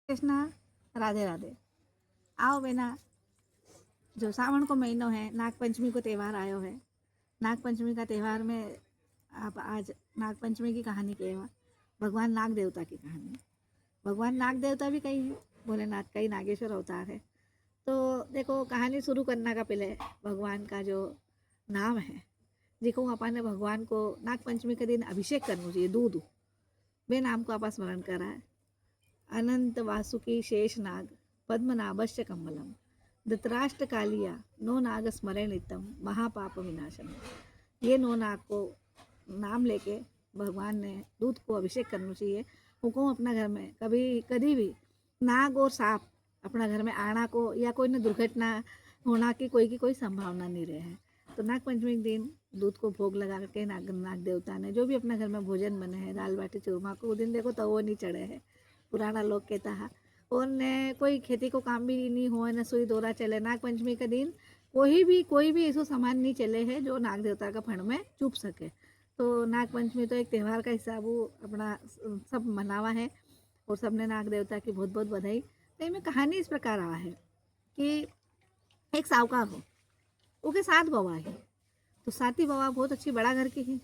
कृष्णा, राधे राधे। आओ बेना, जो सावन को महीनों है, नाग पंचमी को त्यौहार आयो है। नाग पंचमी का त्यौहार में आप आज नाग पंचमी की कहानी कहेगा, भगवान नाग देवता की कहानी। भगवान नाग देवता भी कई है, भोलेनाथ कई नागेश्वर अवतार है। तो देखो कहानी शुरू करने का पहले भगवान का जो नाम है, देखो अपन ने भगवान को नाग पंचमी के दिन अभिषेक करना चाहिए दूध वे नाम को आप स्मरण करा है। अनंत वासुकी शेष नाग पद्मनाभश्च कमलम धृतराष्ट्र कालिया नो नाग स्मरण नित्यम महापाप विनाशम। ये नो नाग को नाम लेके भगवान ने दूध को अभिषेक करना चाहिए। हुकुम अपना घर में कभी कभी भी नाग और सांप अपना घर में आना को या कोई न दुर्घटना होना की कोई संभावना नहीं रहे है। तो नाग पंचमी के दिन दूध को भोग लगा के नाग देवता ने जो भी अपना घर में भोजन बने हैं, दाल बाटी चूरमा को वो दिन देखो तो वो नहीं चढ़े है, पुराना लोग कहता है। और ने कोई खेती को काम भी नहीं हो न सुई दौरा चले। नाग पंचमी का दिन कोई भी ऐसा सामान नहीं चले है जो नाग देवता का फंड में चुप सके। तो नाग पंचमी तो एक त्यौहार का हिसाब अपना सब मनावा है और सबने नाग देवता की बहुत बहुत बधाई। तो इनमें कहानी इस प्रकार आ है कि एक साहूकार हो, उसके 7 बवा है। तो 7 ही बवा बहुत अच्छी बड़ा घर की है,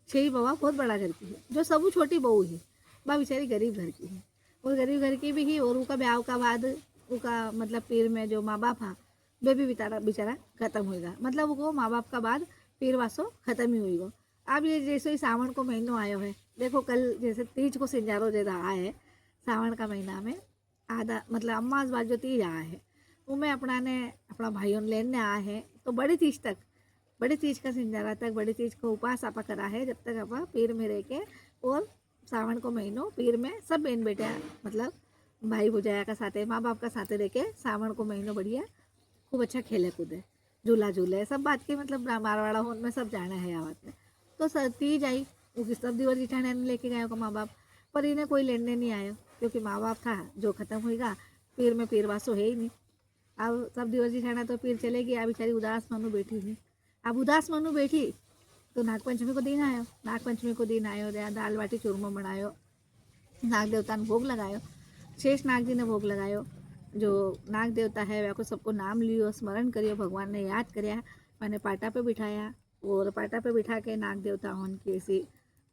6 ही बवा बहुत बड़ा घर की है। जो सबू छोटी बहू है वह बेचारी गरीब घर की है, और गरीब घर की भी ही। और उसका ब्याह का बाद उसका मतलब पीर में जो माँ बाप है वे भी बेचारा खत्म होएगा। मतलब वो माँ बाप का बाद पीर वासो खत्म ही होएगा। अब ये जैसे ही सावन को महीनों आयो है, देखो कल जैसे तीज को सिंजारो जो रहा है सावन का महीना में आधा मतलब अम्मास बाद जो तीज आया है उनमें अपना भाइयों लेने आया है। तो बड़ी तीज का सिंजारा तक बड़ी तीज को उपास आपा करा है, जब तक आपा पीर में रह के। और सावन को महीनों पीर में सब बहन बेटा मतलब भाई भुजाया का साथे माँ बाप का साथे रह के सावन को महीनों बढ़िया खूब अच्छा खेले कूदे झूला झूले सब बात की मतलब मारवाड़ा हो में सब जाना है आवत में। तो तीज आई वो सब दिवर जिठाने लेके गए को माँ बाप, पर इन्हें कोई लेने नहीं आयो क्योंकि माँ बाप था जो खत्म होएगा। पीर में पीर वासो है ही नहीं। अब सब दिवर जिठाना तो पीर चलेगी, अब बेचारी उदास मनु बैठी थी। अब उदास मनु बैठी तो नागपंचमी को दिन आयो। नागपंचमी को दिन आयो दाल बाटी चूरमा बनायो, नाग देवता ने भोग लगायो, शेष नाग जी ने भोग लगायो। जो नाग देवता है वह को सबको नाम लियो, स्मरण करियो, भगवान ने याद करया, मैंने पाटा पे बिठाया। और पाटा पे बिठा के नाग देवता की ऐसी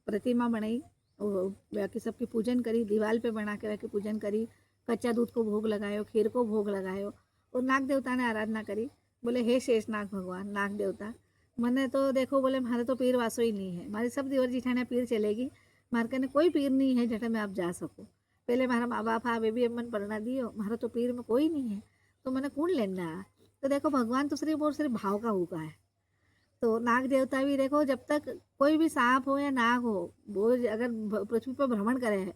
प्रतिमा बनाई और वह की सबकी पूजन करी, दीवार पे बना के वह की पूजन करी। कच्चा दूध को भोग लगायो, खीर को भोग लगायो और नाग देवता ने आराधना करी। बोले हे शेष नाग भगवान नाग देवता, मैंने तो देखो बोले मारे तो पीर वासो ही नहीं है, हमारी सब दिवर जिठाने पीर चलेगी, मारे कने कोई पीर नहीं है जटे मैं आप जा सकूँ। पहले मारा माँ बाप आ वे भी अमन पढ़ना दियो, मारा तो पीर में कोई नहीं है, तो मैंने कौन लेना है। तो देखो भगवान तो सिर्फ और सिर्फ भाव का होगा है। तो नाग देवता भी देखो जब तक कोई भी सांप हो या नाग हो वो अगर पृथ्वी पर भ्रमण करे है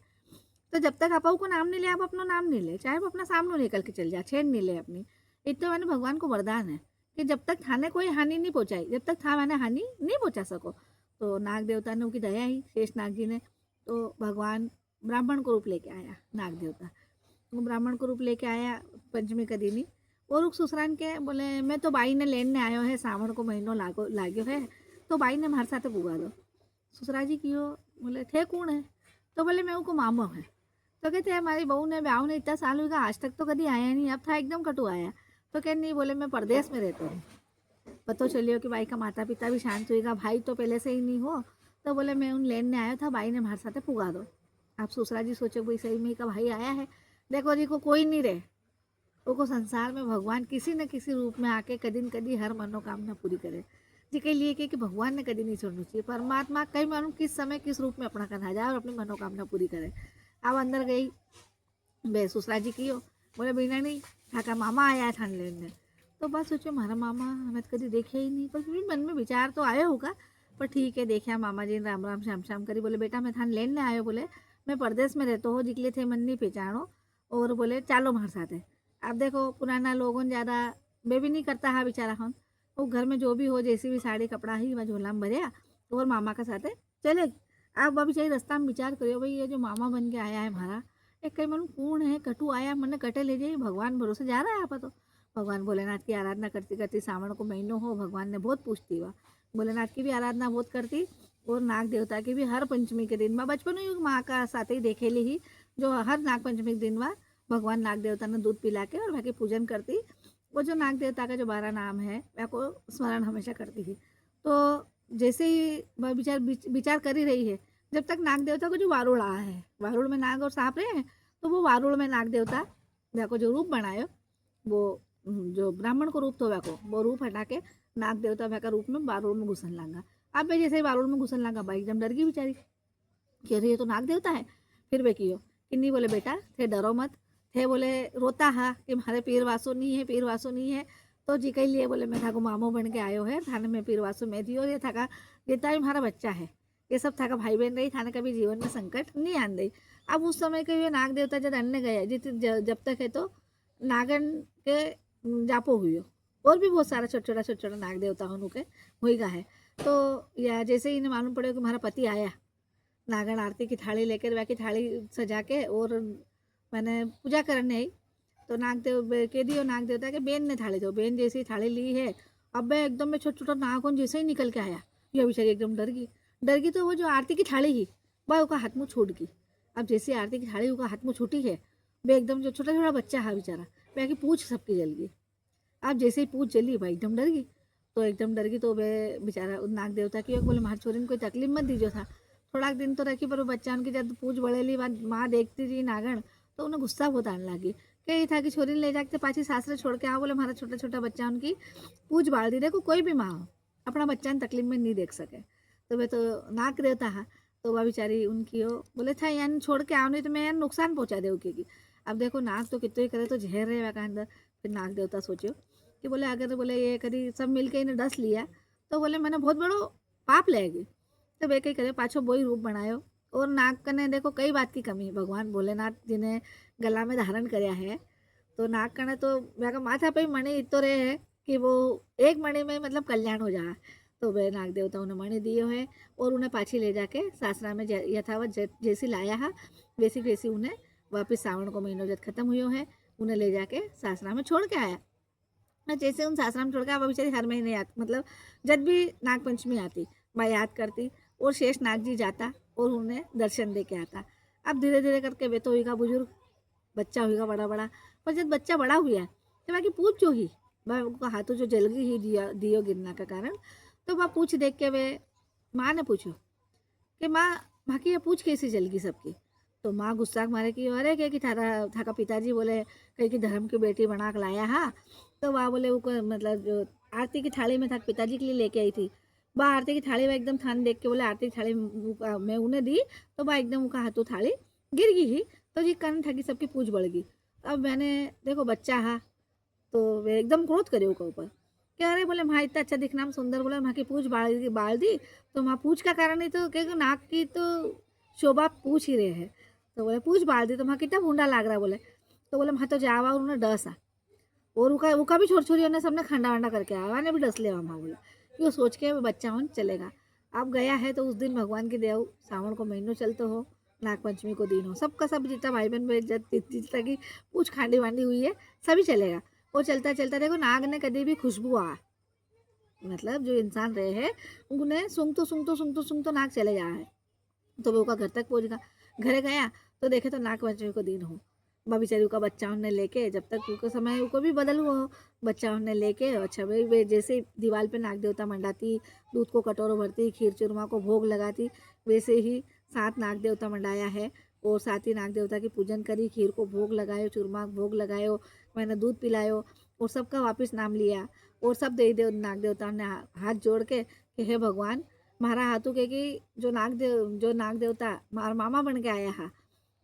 तो जब तक आप को नाम नहीं ले, आप अपना नाम नहीं ले, चाहे वो अपना सामने निकल के चल जाए, छेड़ नहीं ले अपनी। इतना मैंने भगवान को वरदान है कि जब तक थाने कोई हानि नहीं पहुंचाई, जब तक था मैंने हानि नहीं पहुंचा सको। तो नाग देवता ने उनकी दया ही शेष नाग जी ने, तो भगवान ब्राह्मण को रूप लेके आया नाग देवता। वो ब्राह्मण को रूप लेके आया पंचमी का दिन ही। और उस ससुरान के बोले मैं तो बाई ने लेने आयो है, सावन को महीनों लाग्यो है तो बाई ने मारे साथ पुगा दो। ससुरा जी कियो बोले थे कौन है, तो बोले मैं उनको मामो है। तो कहते हैं हमारी बहू ने ब्याह ने इतना साल हुआ आज तक तो कभी आया नहीं, अब था एकदम कटु आया। तो कह नहीं बोले मैं परदेश में रहता हूँ। पता चलियो कि भाई का माता पिता भी शांत होएगा, भाई तो पहले से ही नहीं हो। तो बोले मैं उन लेने आया था, भाई ने हमारे साथ पुगा दो। आप ससुरा जी सोचो भाई सही में का भाई आया है। देखो जी को कोई नहीं रहे, वो संसार में भगवान किसी न किसी रूप में आके कदी न कदी हर मनोकामना पूरी करे। जी के लिए कि भगवान ने कदी नहीं छोड़ना चाहिए, परमात्मा कई मालूम किस समय किस रूप में अपना करना जाए और अपनी मनोकामना पूरी करे। अब अंदर गई बे ससुरा जी की हो बोले बिना नहीं काका मामा आया है ठान लेने। तो बस सोचो मारा मामा हमें तो कभी देखे ही नहीं, पर फिर मन में विचार तो आया होगा। पर ठीक है देखा मामा जी ने राम राम श्याम श्याम करी। बोले बेटा मैं थान लेने आयो, बोले मैं परदेश में रहता हो जिकले थे मन नहीं पहचानो, और बोले चालो हमारे साथ है। अब देखो पुराना लोगों ज़्यादा वे भी नहीं करता है बेचारा हम, वो घर में जो भी हो जैसी भी साड़ी कपड़ा ही वह झोला में भरिया और मामा के साथ चले। अब अभी चाहिए रास्ता में विचार करियो भाई ये जो मामा बन के आया है हमारा एक कई मालूम कौन है, कटु आया मैंने कटे ले जाइए, भगवान भरोसे जा रहा है आप तो। भगवान भोलेनाथ की आराधना करती करती सावन को महीनों हो भगवान ने बहुत पूछती हुआ भोलेनाथ की भी आराधना बहुत करती और नाग देवता की भी हर पंचमी के दिन में बचपन में माँ का साथ ही देखे ली ही जो हर नाग पंचमी के दिन में भगवान नाग देवता ने दूध पिला के और वह की पूजन करती। वो जो नाग देवता का जो 12 नाम है वह को स्मरण हमेशा करती थी। तो जैसे ही वह विचार कर ही रही है, जब तक नाग देवता को जो वारुड़ आया है, वारुड़ में नाग और सांप रहे हैं, तो वो वारुड़ में नाग देवता वह को जो रूप बनायो, वो जो ब्राह्मण को रूप तो वह को वो रूप हटा के नाग देवता वह का रूप में वारुड़ में घुसन लगा। अब भाई जैसे ही वारुड़ में घुसन लगा, भाई एकदम डर गई बेचारी, कह रही है तो नाग देवता है। फिर वे कियो किन्नी बोले बेटा थे डरो मत, थे बोले रोता हा कि हमारे पीर वासो नहीं है, पीर वासो नहीं है। तो जी कही लिए बोले मैं थाको मामो बन के आयो है, थाने में पीर वासो मैं दियो, ये थाका जितना भी हमारा बच्चा है, ये सब थाका भाई बहन रही, थाने कभी जीवन में संकट नहीं आन रही। अब उस समय के नाग देवता जब अन्य गए जब तक है तो नागन के जापो हुई और भी बहुत सारा छोटा छोटा नाग देवता के हुई का है। तो या जैसे ही इन्हें मालूम पड़े कि हमारा पति आया, नागन आरती की थाली लेकर वह की थाली सजा के और मैंने पूजा करने आई, तो नागदेव कह दियो नाग देवता के बेन ने थाली दो, बेन जैसी थाली ली है, अब मैं एकदम में छोटा छोटा नागन जैसे ही निकल के आया, ये बेचारी एकदम डर गई। तो वो जो आरती की थाली ही वह उसका हाथ मुँह छूट गई। अब जैसे आरती की थाली उसका हाथ मुँह छूटी है, वह एकदम जो छोटा छोटा बच्चा है बेचारा, वह की पूछ सबकी जल गई। अब जैसे ही पूछ जली भाई एकदम डर गई, तो एकदम डर गई। तो वह बेचारा नाग देवता की बोले मार छोरी ने कोई तकलीफ मत दीजो था, थोड़ा दिन तो रखी, पर वो बच्चा उनकी जब पूछ बढ़ेली माँ देखती थी नागण, तो उन्हें गुस्सा बहुत आने लगी। कही था कि छोरी ले जाके पाछी सासरे छोड़ के आओ, बोले हमारा छोटा छोटा बच्चा उनकी पूछ बाढ़ दी। देखो कोई भी माँ हो अपना बच्चा तकलीफ में नहीं देख सके, तो वे तो नाग देवता है, तो वह बेचारी उनकी हो बोले था यान छोड़ के आओ, नहीं तो मैं यार नुकसान पहुँचा दे की। अब देखो नाग तो कितना ही करे तो जहर रहे वह अंदर। फिर नाग देवता सोचो कि बोले अगर बोले ये कभी सब मिल के इन्हें डस लिया, तो बोले मैंने बहुत बड़ो पाप लेगी। तो वे कहीं करे पाछो वही रूप बनायो। और नाग कने देखो कई बात की कमी, भगवान भोलेनाथ जिन्हें गला में धारण कराया है, तो नाग कने तो वह माथा पे मणि इतो रहे है कि वो एक मणि में मतलब कल्याण हो जाए। तो वे नाग देवता उन्हें मणि दियो है और उन्हें पाछी ले जाके सासरा में यथावत जैसी लाया है, वैसी वैसी उन्हें वापिस सावन को महीनों जब खत्म हुई है, उन्हें ले जाके सासरा में छोड़ के आया। जैसे उन सासरा में छोड़ के अब बेचारी हर महीने याद मतलब जब भी नाग पंचमी आती मैं याद करती, और शेष नाग जी जाता और उन्हें दर्शन दे के आता। अब धीरे धीरे करके वे तो होगा बुजुर्ग, बच्चा होगा बड़ा बड़ा, पर जब बच्चा बड़ा हुआ तो बाकी पूछ जो ही वह हाथों जो जल गई ही दियो गिरना का कारण, तो वह पूछ देख के वे माँ ने पूछो कि माँ बाकी ये पूछ कैसी जल गई सबकी। तो माँ गुस्सा मारे कि अरे क्या कि थाका पिताजी बोले कहीं की धर्म की बेटी बना के लाया हा। तो वह बोले वो मतलब जो आरती की थाली में था पिताजी के लिए लेके आई थी, वह आरती की थाली में एकदम थान देख के बोले आरती की थाली मैं उन्हें दी, तो वह एकदम उनका हाथों थाली गिर गई ही। तो जी कन था कि सबकी पूछ बढ़ गई। अब मैंने देखो बच्चा हा, तो वे एकदम क्रोध करे उसके ऊपर, कह रहे बोले माँ इतना अच्छा दिखना में सुंदर, बोले माँ की पूछ बाल दी, तो माँ पूछ का कारण नहीं तो क्या नाक की तो शोभा पूछ ही रहे हैं, तो बोले पूछ बाल दी तो माँ कितना भूडा लाग रहा बोले। तो बोले माँ तो जावा और उन्हें डस आ, और उका भी छोटी छोटी सबने खंडा वंडा करके आया ने भी डस ले माँ बोले, क्यों सोच के बच्चा उन चलेगा। अब गया है तो उस दिन भगवान की देव सावन को महीनों चलते हो, नाग पंचमी को दिन हो, सबका सब जितना भाई बहन जितना की पूछ खांडी वांडी हुई है सभी चलेगा। वो चलता चलता देखो नाग ने कभी भी खुशबू आ मतलब जो इंसान रहे हैं उन्हें सूंघ तो नाक चले जा है। तो वो उसका घर तक पहुंच गया, घरे गया तो देखे तो नाग पंचमी को दिन हो, बेचारी का बच्चा उन्हें लेके जब तक उनको समय उनको भी बदल हुआ हो, बच्चा उन्हें लेके अच्छा भाई वे जैसे दीवार पे नाग देवता मंडाती, दूध को कटोरों भरती, खीर चूरमा को भोग लगाती, वैसे ही 7 नाग देवता मंडाया है और 7 ही नाग देवता की पूजन करी, खीर को भोग लगायो, चूरमा भोग लगायो, मैंने दूध पिलायो और सबका वापस नाम लिया। और सब दे नाग देवता ने हाथ जोड़ के कि हे भगवान मारा हाथों के कि जो नाग देवता मार मामा बन के आया हा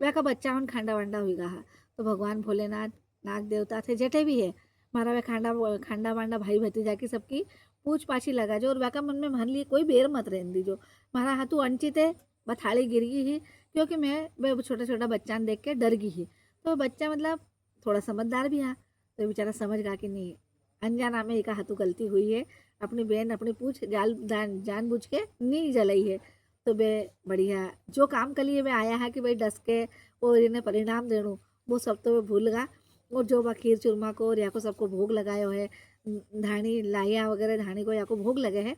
वह का बच्चा उन खांडा वांडा हुई हा। तो भगवान भोलेनाथ नाग देवता थे जेठे भी है मारा वह खांडा वांडा भाई भतीजा की सबकी पूछ पाछी लगा जो, और वह का मन में मान लिए कोई बेर मत रहने दीजो, मारा हाथों अंचित है वह थाली गिर गई ही, क्योंकि मैं वह छोटा छोटा बच्चा देख के डर गई ही। तो बच्चा मतलब थोड़ा समझदार भी है, तो बेचारा समझ गया कि नहीं अनजाना में एक हाथों गलती हुई है, अपनी बहन अपनी पूछ जान बुझ के नहीं जलाई है। तो वे बढ़िया जो काम के लिए वे आया है कि भाई डस के और इन्हें परिणाम देणु, वो सब तो वे भूल गया। और जो बा खीर चूरमा को और या को सबको भोग लगायो है, धानी लाया वगैरह धानी को या को भोग लगे है,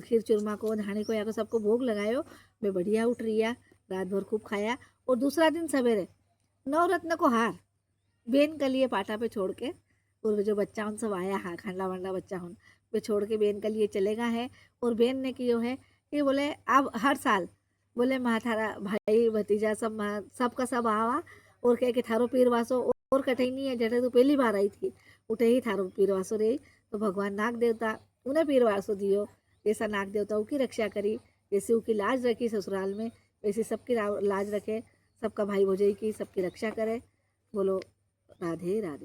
खीर चूरमा को धानी को या को सबको भोग लगायो, वे बढ़िया उठ रिया, रात भर खूब खाया। और दूसरा दिन सवेरे नवरत्न को हार बेन के लिए पाटा पे छोड़ के, और जो बच्चा उन सब आया, हाँ खांडला वांडला बच्चा उन पे छोड़ के बेन के लिए चलेगा है। और बेन ने कियो है कि बोले अब हर साल बोले माँ थारा भाई भतीजा सब सबका सब आवा, और कह के थारो पीरवासो और कठई नहीं है, जटे तू पहली बार आई थी उठे ही थारो पीरवासो रही। तो भगवान नाग देवता उन्हें पीरवासो दियो, जैसा नाग देवता की रक्षा करी, जैसे उसकी लाज रखी ससुराल में, वैसे सबकी लाज रखे, सबका भाई भौजाई की सबकी रक्षा करे। बोलो राधे राधे।